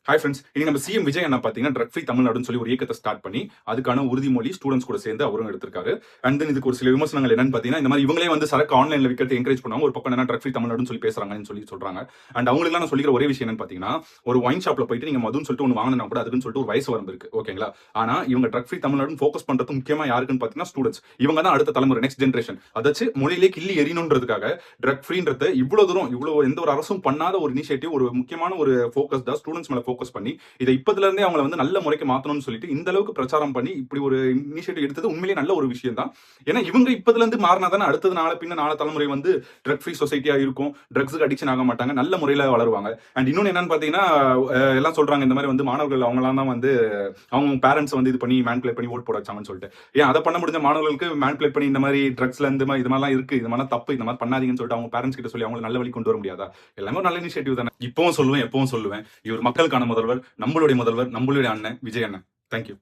Hi friends, இன்னைக்கு நம்ம CM Vijay என்ன பார்த்தீங்கன்னா ட்ரக் ஃப்ரீ தமிழ்நாடுன்னு சொல்லி ஒரு இயக்கத்தை ஸ்டார்ட் பண்ணி அதுக்கான உறுதிமொழி ஸ்டூடெண்ட்ஸ் கூட சேர்ந்து அவரும் எடுத்திருக்காரு. அண்ட் தென் இதுக்கு ஒரு சில விமர்சனங்கள் என்னன்னு பார்த்தீங்கன்னா, இந்த மாதிரி இவங்களே வந்து சரக்கு ஆன்லைன்ல விற்கிறது என்கரேஜ் பண்ணுவாங்க. ஒரு பக்கம் என்ன ட்ரக் ஃப்ரீ தமிழ்நாடுன்னு சொல்லி பேசுறாங்கன்னு சொல்லி சொல்றாங்க. அண்ட் அவங்களுக்குலாம் நான் சொல்லிக்கிற ஒரே விஷயம் என்னன்னு பார்த்தீங்கன்னா, ஒரு ஒயின் ஷாப்ல போயிட்டு நீங்க மதுன்னு சொல்லிட்டு ஒன்று வாங்கினா கூட அதுக்குன்னு சொல்லிட்டு ஒரு வயசு வரம்பு இருக்கு, ஓகேங்களா? ஆனா இவங்க ட்ரக் ஃப்ரீ தமிழ்நாடுன்னு ஃபோக்கஸ் பண்றது முக்கியமா யாருக்குன்னு பார்த்தீங்கன்னா ஸ்டூடெண்ட்ஸ். இவங்க தான் அடுத்த தலைமுறை, நெக்ஸ்ட் ஜென்ரேஷன். அதாச்சும் மொழியிலே கிள்ளி எறியணுன்றதுக்காக ட்ரக் ஃப்ரீன்றது இவ்வளவு தூரம் எந்த ஒரு அரசும் பண்ணாத ஒரு இனிஷியேட்டிவ், ஒரு முக்கியமான ஒரு ஃபோக்கஸ் தான் ஸ்டூடெண்ட்ஸ் மேல ஃபோக்கஸ் பண்ணி இதை இப்பதுல இருந்தே அவங்களை வந்து நல்ல முறைக்கு மாத்தணும்னு சொல்லிட்டு இந்த அளவுக்கு பிரச்சாரம் பண்ணி இப்படி ஒரு இனிஷியேட்டிவ் எடுத்தது உண்மையிலேயே நல்ல ஒரு விஷயம் தான். ஏன்னா இவங்க இப்பதுல இருந்து மாறினா தானே அடுத்தது நாளை தலைமுறை வந்து ட்ரக் ஃப்ரீ சொசைட்டியா இருக்கும், ட்ரக்ஸுக்கு அடிக்ஷன் ஆக மாட்டாங்க, நல்ல முறையில வளருவாங்க. அண்ட் இன்னொன்னு என்னன்னு பாத்தீங்கன்னா, எல்லாம் சொல்றாங்க இந்த மாதிரி வந்து மாணவர்கள் அவங்களாம் தான் வந்து அவங்க பேரண்ட்ஸ் வந்து இது பண்ணி மேனிபுலேட் பண்ணி ஓட் போட வச்சாங்கன்னு சொல்லிட்டு. ஏன் அதை பண்ண முடிஞ்ச மாணவர்களுக்கு மேனிபுலேட் பண்ணி இந்த மாதிரி ட்ரக்ஸ்ல இது மாதிரிலாம் இருக்கு, இது மாதிரி தப்பு, இந்த மாதிரி பண்ணாதீங்கன்னு சொல்லிட்டு அவங்க பேரண்ட்ஸ் கிட்ட சொல்லி அவங்க நல்ல வழி கொண்டு வர முடியாதா? எல்லாமே நல்ல இனிஷியேட்டிவ் தானே. இப்பவும் சொல்லுவேன், எப்பவும் சொல்லுவேன், இவர் மக்களுக்கான முதல்வர், நம்மளுடைய அண்ணன் விஜய் அண்ணன். தேங்க்யூ.